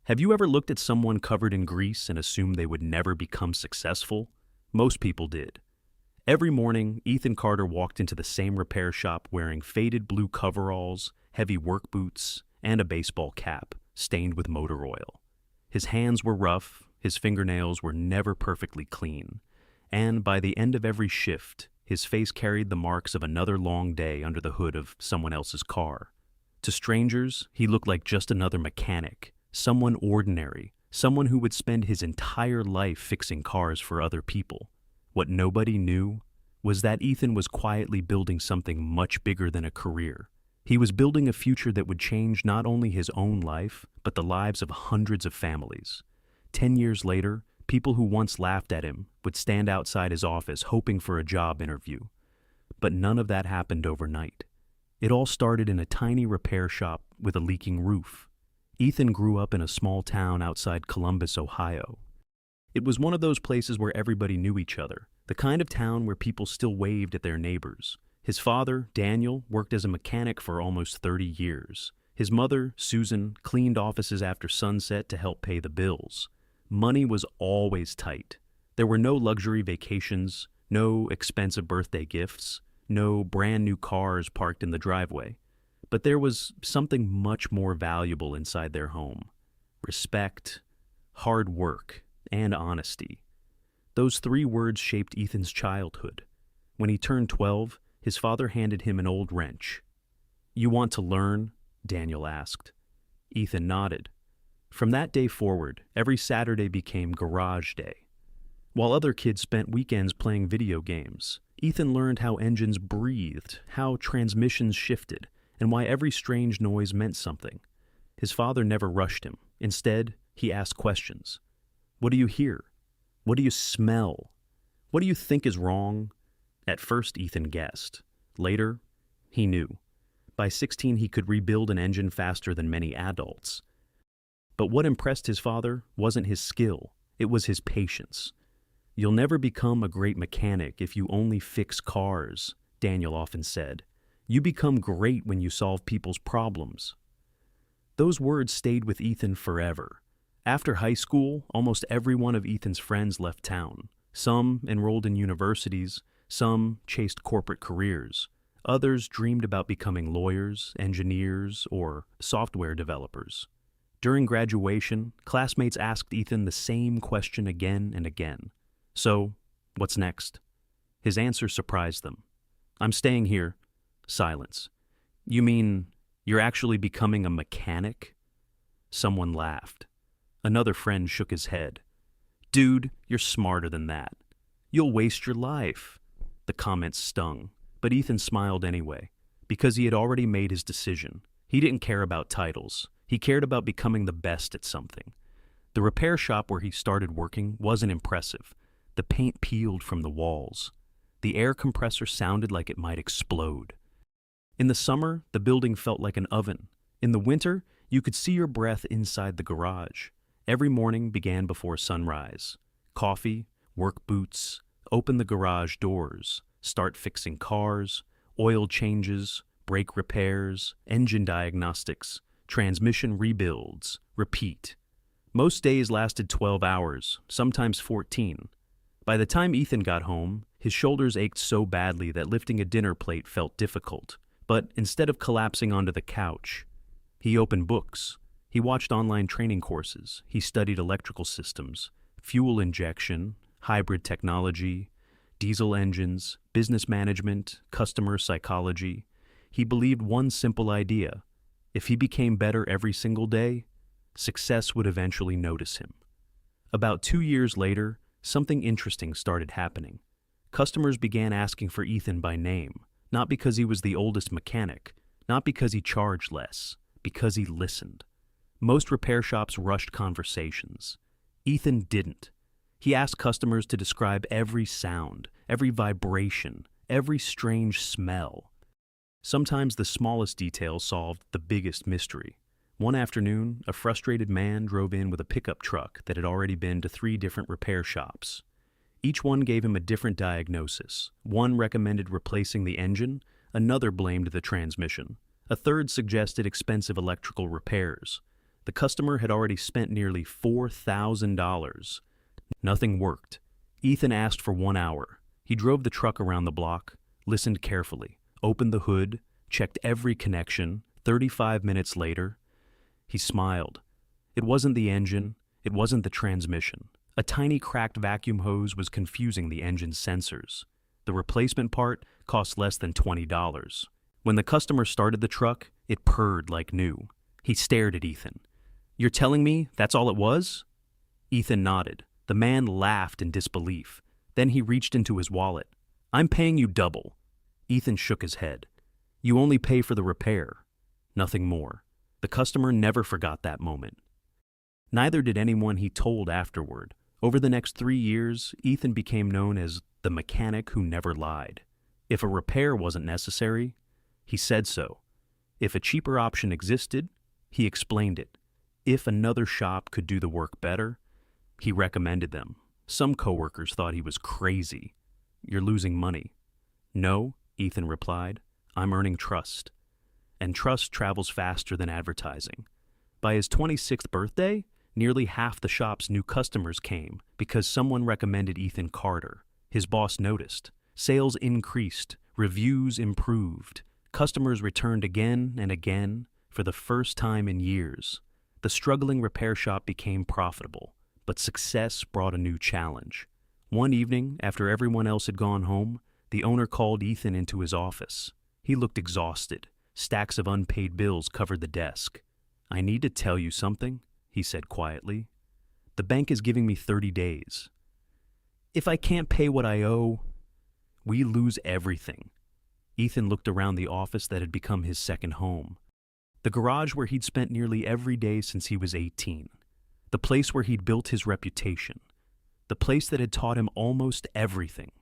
Have you ever looked at someone covered in grease and assumed they would never become successful? Most people did. Every morning, Ethan Carter walked into the same repair shop wearing faded blue coveralls, heavy work boots, and a baseball cap stained with motor oil. His hands were rough, his fingernails were never perfectly clean, and by the end of every shift, his face carried the marks of another long day under the hood of someone else's car. To strangers, he looked like just another mechanic, someone ordinary, someone who would spend his entire life fixing cars for other people. What nobody knew was that Ethan was quietly building something much bigger than a career. He was building a future that would change not only his own life, but the lives of hundreds of families. 10 years later, people who once laughed at him would stand outside his office hoping for a job interview. But none of that happened overnight. It all started in a tiny repair shop with a leaking roof. Ethan grew up in a small town outside Columbus, Ohio. It was one of those places where everybody knew each other, the kind of town where people still waved at their neighbors. His father, Daniel, worked as a mechanic for almost 30 years. His mother, Susan, cleaned offices after sunset to help pay the bills. Money was always tight. There were no luxury vacations, no expensive birthday gifts, no brand new cars parked in the driveway. But there was something much more valuable inside their home: respect, hard work, and honesty. Those three words shaped Ethan's childhood. When he turned 12, his father handed him an old wrench. "You want to learn?" Daniel asked. Ethan nodded. From that day forward, every Saturday became garage day. While other kids spent weekends playing video games, Ethan learned how engines breathed, how transmissions shifted, and why every strange noise meant something. His father never rushed him. Instead, he asked questions. "What do you hear? What do you smell? What do you think is wrong?" At first, Ethan guessed. Later, he knew. By 16, he could rebuild an engine faster than many adults. But what impressed his father wasn't his skill, it was his patience. "You'll never become a great mechanic if you only fix cars," Daniel often said. "You become great when you solve people's problems." Those words stayed with Ethan forever. After high school, almost every one of Ethan's friends left town. Some enrolled in universities, some chased corporate careers. Others dreamed about becoming lawyers, engineers, or software developers. During graduation, classmates asked Ethan the same question again and again. "So, what's next?" His answer surprised them. "I'm staying here." Silence. "You mean you're actually becoming a mechanic?" Someone laughed. Another friend shook his head. "Dude, you're smarter than that. You'll waste your life." The comment stung, but Ethan smiled anyway, because he had already made his decision. He didn't care about titles. He cared about becoming the best at something. The repair shop where he started working wasn't impressive. The paint peeled from the walls. The air compressor sounded like it might explode. In the summer, the building felt like an oven. In the winter, you could see your breath inside the garage. Every morning began before sunrise. Coffee, work boots, open the garage doors, start fixing cars, oil changes, brake repairs, engine diagnostics, transmission rebuilds, repeat. Most days lasted 12 hours, sometimes 14. By the time Ethan got home, his shoulders ached so badly that lifting a dinner plate felt difficult. But instead of collapsing onto the couch, he opened books. He watched online training courses. He studied electrical systems, fuel injection, hybrid technology, diesel engines, business management, customer psychology. He believed one simple idea: if he became better every single day, success would eventually notice him. About 2 years later, something interesting started happening. Customers began asking for Ethan by name, not because he was the oldest mechanic, not because he charged less, because he listened. Most repair shops rushed conversations. Ethan didn't. He asked customers to describe every sound, every vibration, every strange smell. Sometimes the smallest detail solved the biggest mystery. One afternoon, a frustrated man drove in with a pickup truck that had already been to 3 different repair shops. Each one gave him a different diagnosis. One recommended replacing the engine, another blamed the transmission, a third suggested expensive electrical repairs. The customer had already spent nearly $4,000. Nothing worked. Ethan asked for 1 hour. He drove the truck around the block, listened carefully, opened the hood, checked every connection. 35 minutes later, he smiled. It wasn't the engine, it wasn't the transmission. A tiny cracked vacuum hose was confusing the engine's sensors. The replacement part cost less than $20. When the customer started the truck, it purred like new. He stared at Ethan. "You're telling me that's all it was?" Ethan nodded. The man laughed in disbelief. Then he reached into his wallet. "I'm paying you double." Ethan shook his head. "You only pay for the repair. Nothing more." The customer never forgot that moment. Neither did anyone he told afterward. Over the next 3 years, Ethan became known as the mechanic who never lied. If a repair wasn't necessary, he said so. If a cheaper option existed, he explained it. If another shop could do the work better, he recommended them. Some coworkers thought he was crazy. "You're losing money." "No," Ethan replied. "I'm earning trust." And trust travels faster than advertising. By his 26th birthday, nearly half the shop's new customers came because someone recommended Ethan Carter. His boss noticed. Sales increased, reviews improved, customers returned again and again for the first time in years. The struggling repair shop became profitable, but success brought a new challenge. One evening, after everyone else had gone home, the owner called Ethan into his office. He looked exhausted. Stacks of unpaid bills covered the desk. "I need to tell you something," he said quietly. "The bank is giving me 30 days. If I can't pay what I owe, we lose everything." Ethan looked around the office that had become his second home. The garage where he'd spent nearly every day since he was 18. The place where he'd built his reputation. The place that had taught him almost everything.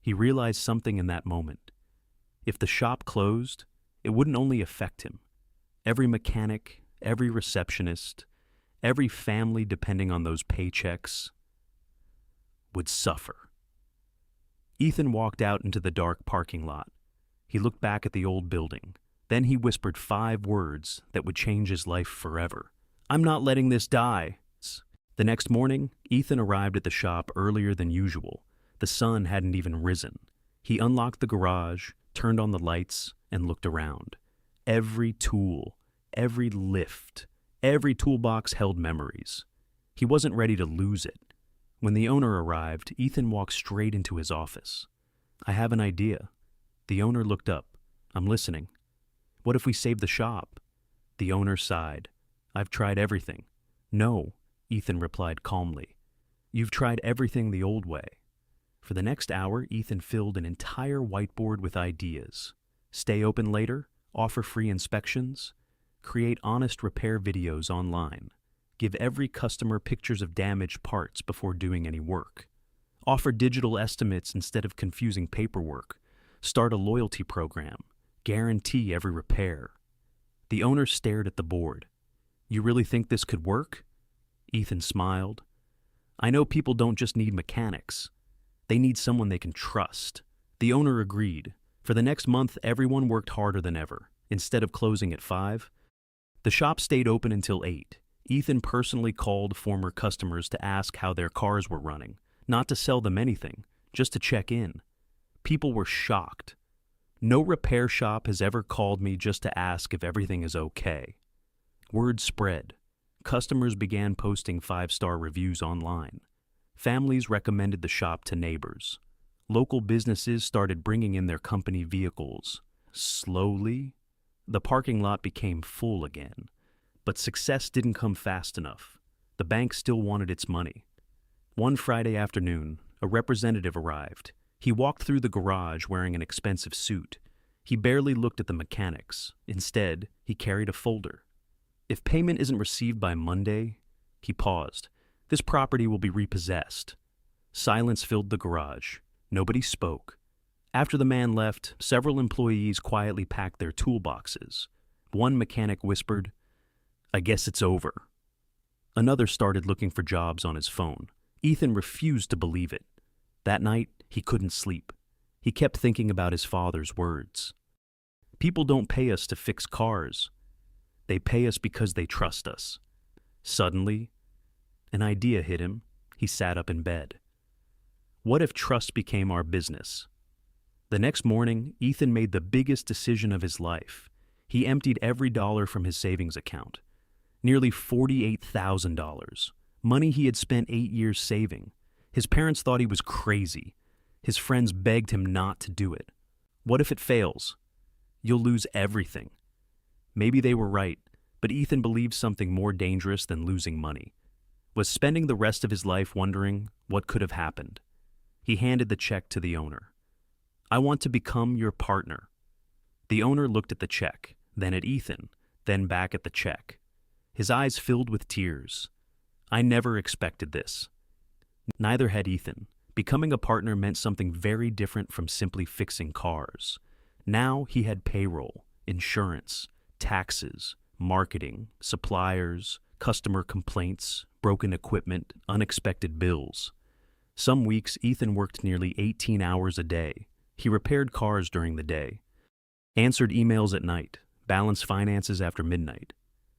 He realized something in that moment. If the shop closed, it wouldn't only affect him. Every mechanic, every receptionist, every family depending on those paychecks would suffer. Ethan walked out into the dark parking lot. He looked back at the old building. Then he whispered 5 words that would change his life forever. "I'm not letting this die." The next morning, Ethan arrived at the shop earlier than usual. The sun hadn't even risen. He unlocked the garage, turned on the lights, and looked around. Every tool, every lift, every toolbox held memories. He wasn't ready to lose it. When the owner arrived, Ethan walked straight into his office. "I have an idea." The owner looked up. "I'm listening." "What if we save the shop?" The owner sighed. "I've tried everything." "No," Ethan replied calmly. "You've tried everything the old way." For the next hour, Ethan filled an entire whiteboard with ideas. Stay open later, offer free inspections, create honest repair videos online, give every customer pictures of damaged parts before doing any work, offer digital estimates instead of confusing paperwork, start a loyalty program, guarantee every repair. The owner stared at the board. "You really think this could work?" Ethan smiled. "I know people don't just need mechanics. They need someone they can trust." The owner agreed. For the next month, everyone worked harder than ever. Instead of closing at 5, the shop stayed open until 8. Ethan personally called former customers to ask how their cars were running, not to sell them anything, just to check in. People were shocked. "No repair shop has ever called me just to ask if everything is okay." Word spread. Customers began posting 5-star reviews online. Families recommended the shop to neighbors. Local businesses started bringing in their company vehicles. Slowly, the parking lot became full again. But success didn't come fast enough. The bank still wanted its money. One Friday afternoon, a representative arrived. He walked through the garage wearing an expensive suit. He barely looked at the mechanics. Instead, he carried a folder. "If payment isn't received by Monday," he paused, "this property will be repossessed." Silence filled the garage. Nobody spoke. After the man left, several employees quietly packed their toolboxes. One mechanic whispered, "I guess it's over." Another started looking for jobs on his phone. Ethan refused to believe it. That night, he couldn't sleep. He kept thinking about his father's words. "People don't pay us to fix cars. They pay us because they trust us." Suddenly, an idea hit him. He sat up in bed. What if trust became our business? The next morning, Ethan made the biggest decision of his life. He emptied every dollar from his savings account. Nearly $48,000. Money he had spent 8 years saving. His parents thought he was crazy. His friends begged him not to do it. What if it fails? You'll lose everything. Maybe they were right, but Ethan believed something more dangerous than losing money. Was spending the rest of his life wondering what could have happened. He handed the check to the owner. I want to become your partner. The owner looked at the check, then at Ethan, then back at the check. His eyes filled with tears. I never expected this. Neither had Ethan. Becoming a partner meant something very different from simply fixing cars. Now he had payroll, insurance, taxes, marketing, suppliers, customer complaints, broken equipment, unexpected bills. Some weeks, Ethan worked nearly 18 hours a day. He repaired cars during the day, answered emails at night, balanced finances after midnight.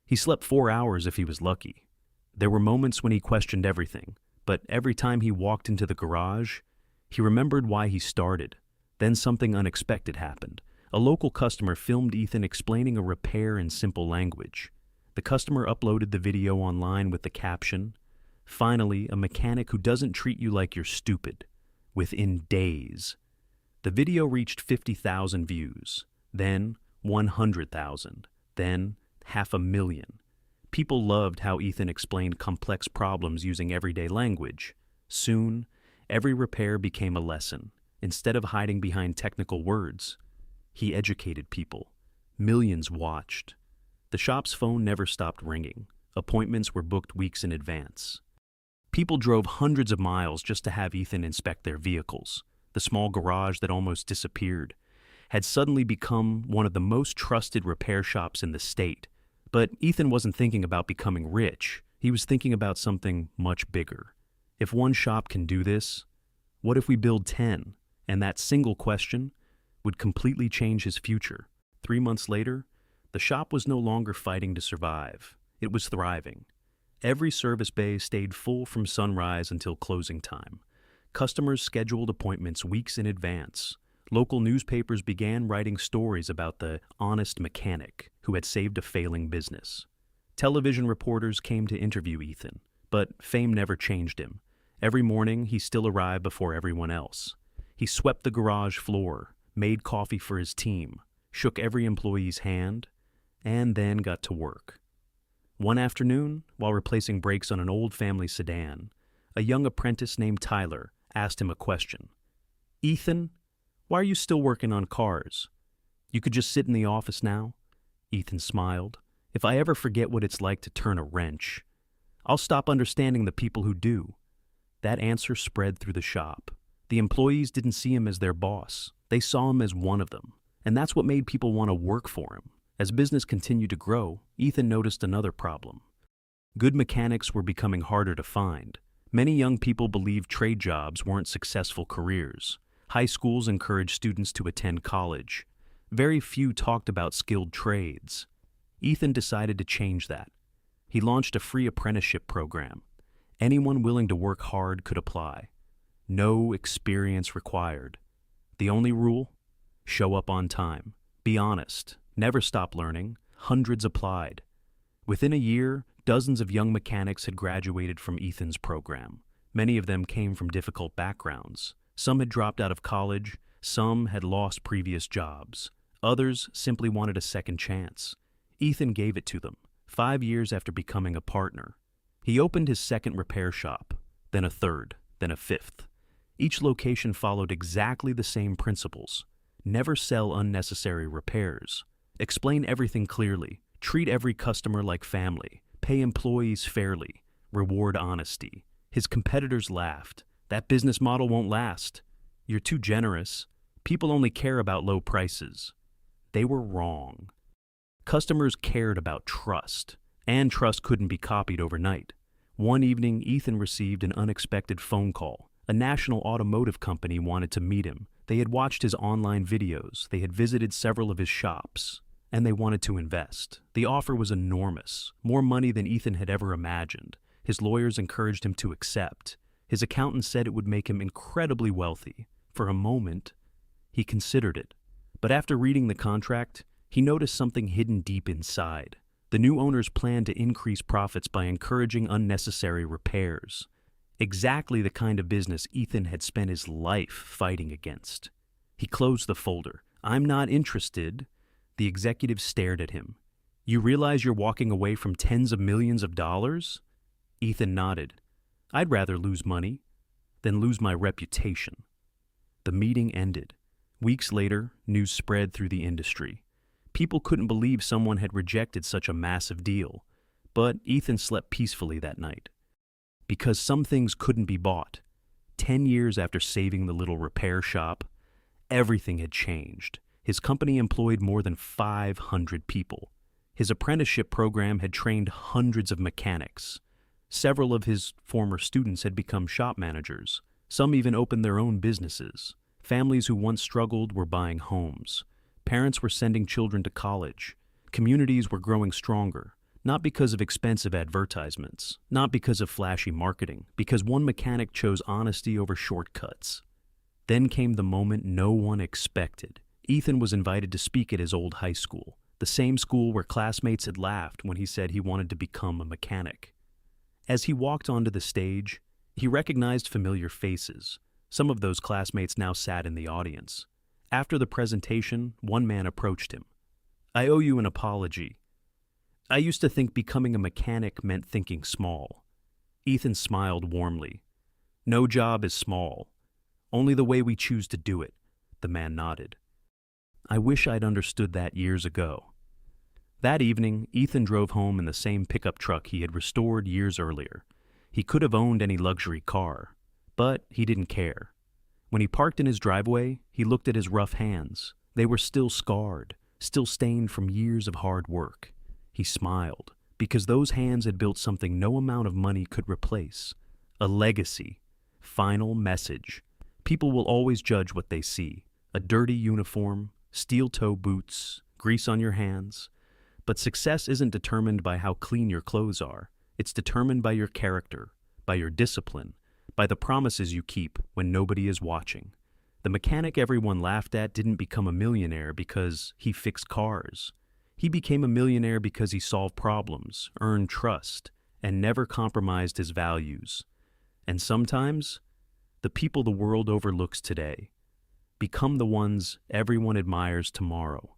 He slept 4 hours if he was lucky. There were moments when he questioned everything, but every time he walked into the garage, he remembered why he started. Then something unexpected happened. A local customer filmed Ethan explaining a repair in simple language. The customer uploaded the video online with the caption, "Finally, a mechanic who doesn't treat you like you're stupid." Within days, the video reached 50,000 views, then 100,000, then 500,000. People loved how Ethan explained complex problems using everyday language. Soon, every repair became a lesson. Instead of hiding behind technical words, he educated people. Millions watched. The shop's phone never stopped ringing. Appointments were booked weeks in advance. People drove hundreds of miles just to have Ethan inspect their vehicles. The small garage that almost disappeared had suddenly become one of the most trusted repair shops in the state. But Ethan wasn't thinking about becoming rich. He was thinking about something much bigger. If one shop can do this, what if we build 10? And that single question would completely change his future. 3 months later, the shop was no longer fighting to survive. It was thriving. Every service bay stayed full from sunrise until closing time. Customers scheduled appointments weeks in advance. Local newspapers began writing stories about the honest mechanic who had saved a failing business. Television reporters came to interview Ethan, but fame never changed him. Every morning, he still arrived before everyone else. He swept the garage floor, made coffee for his team, shook every employee's hand, and then got to work. One afternoon, while replacing brakes on an old family sedan, a young apprentice named Tyler asked him a question. "Ethan, why are you still working on cars? You could just sit in the office now?" Ethan smiled. "If I ever forget what it's like to turn a wrench, I'll stop understanding the people who do." That answer spread through the shop. The employees didn't see him as their boss. They saw him as one of them. And that's what made people want to work for him. As business continued to grow, Ethan noticed another problem. Good mechanics were becoming harder to find. Many young people believed trade jobs weren't successful careers. High schools encouraged students to attend college. Very few talked about skilled trades. Ethan decided to change that. He launched a free apprenticeship program. Anyone willing to work hard could apply. No experience required. The only rule? Show up on time. Be honest. Never stop learning. Hundreds applied. Within a year, dozens of young mechanics had graduated from Ethan's program. Many of them came from difficult backgrounds. Some had dropped out of college. Some had lost previous jobs. Others simply wanted a second chance. Ethan gave it to them, 5 years after becoming a partner. He opened his second repair shop, then a third, then a fifth. Each location followed exactly the same principles. Never sell unnecessary repairs. Explain everything clearly. Treat every customer like family. Pay employees fairly. Reward honesty. His competitors laughed. That business model won't last. You're too generous. People only care about low prices. They were wrong. Customers cared about trust, and trust couldn't be copied overnight. One evening, Ethan received an unexpected phone call. A national automotive company wanted to meet him. They had watched his online videos. They had visited several of his shops. and they wanted to invest. The offer was enormous, more money than Ethan had ever imagined. His lawyers encouraged him to accept. His accountant said it would make him incredibly wealthy. For a moment, he considered it. But after reading the contract, he noticed something hidden deep inside. The new owners planned to increase profits by encouraging unnecessary repairs. Exactly the kind of business Ethan had spent his life fighting against. He closed the folder. "I'm not interested." The executive stared at him. "You realize you're walking away from tens of millions of dollars?" Ethan nodded. "I'd rather lose money than lose my reputation." The meeting ended. Weeks later, news spread through the industry. People couldn't believe someone had rejected such a massive deal. But Ethan slept peacefully that night. Because some things couldn't be bought. 10 years after saving the little repair shop, everything had changed. His company employed more than 500 people. His apprenticeship program had trained hundreds of mechanics. Several of his former students had become shop managers. Some even opened their own businesses. Families who once struggled were buying homes. Parents were sending children to college. Communities were growing stronger, not because of expensive advertisements, not because of flashy marketing, because one mechanic chose honesty over shortcuts. Then came the moment no one expected. Ethan was invited to speak at his old high school, the same school where classmates had laughed when he said he wanted to become a mechanic. As he walked onto the stage, he recognized familiar faces. Some of those classmates now sat in the audience. After the presentation, one man approached him. "I owe you an apology. I used to think becoming a mechanic meant thinking small." Ethan smiled warmly. "No job is small. Only the way we choose to do it," the man nodded. "I wish I'd understood that years ago." That evening, Ethan drove home in the same pickup truck he had restored years earlier. He could have owned any luxury car, but he didn't care. When he parked in his driveway, he looked at his rough hands. They were still scarred, still stained from years of hard work. He smiled, because those hands had built something no amount of money could replace. A legacy. Final message. People will always judge what they see. A dirty uniform, steel-toe boots, grease on your hands. But success isn't determined by how clean your clothes are. It's determined by your character, by your discipline, by the promises you keep when nobody is watching. The mechanic everyone laughed at didn't become a millionaire because he fixed cars. He became a millionaire because he solved problems, earned trust, and never compromised his values. And sometimes, the people the world overlooks today become the ones everyone admires tomorrow.